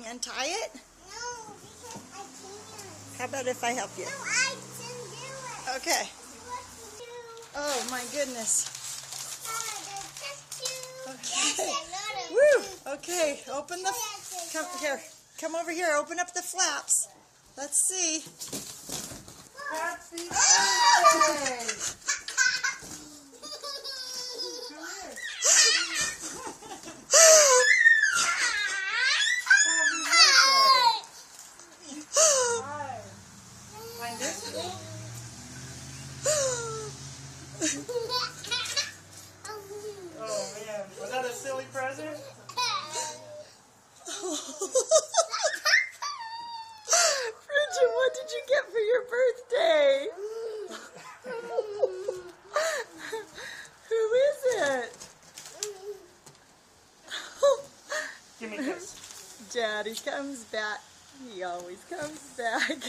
you untie it? No, because I can't. How about if I help you? No, I can do it. Okay. What to do? Oh my goodness. Okay. Woo! Okay, open the... Come here. Come over here. Open up the flaps. Let's see. Happy birthday! Find this? Oh man, was that a silly present? Bridget, what did you get for your birthday? Who is it? Give me a kiss. Daddy comes back. He always comes back.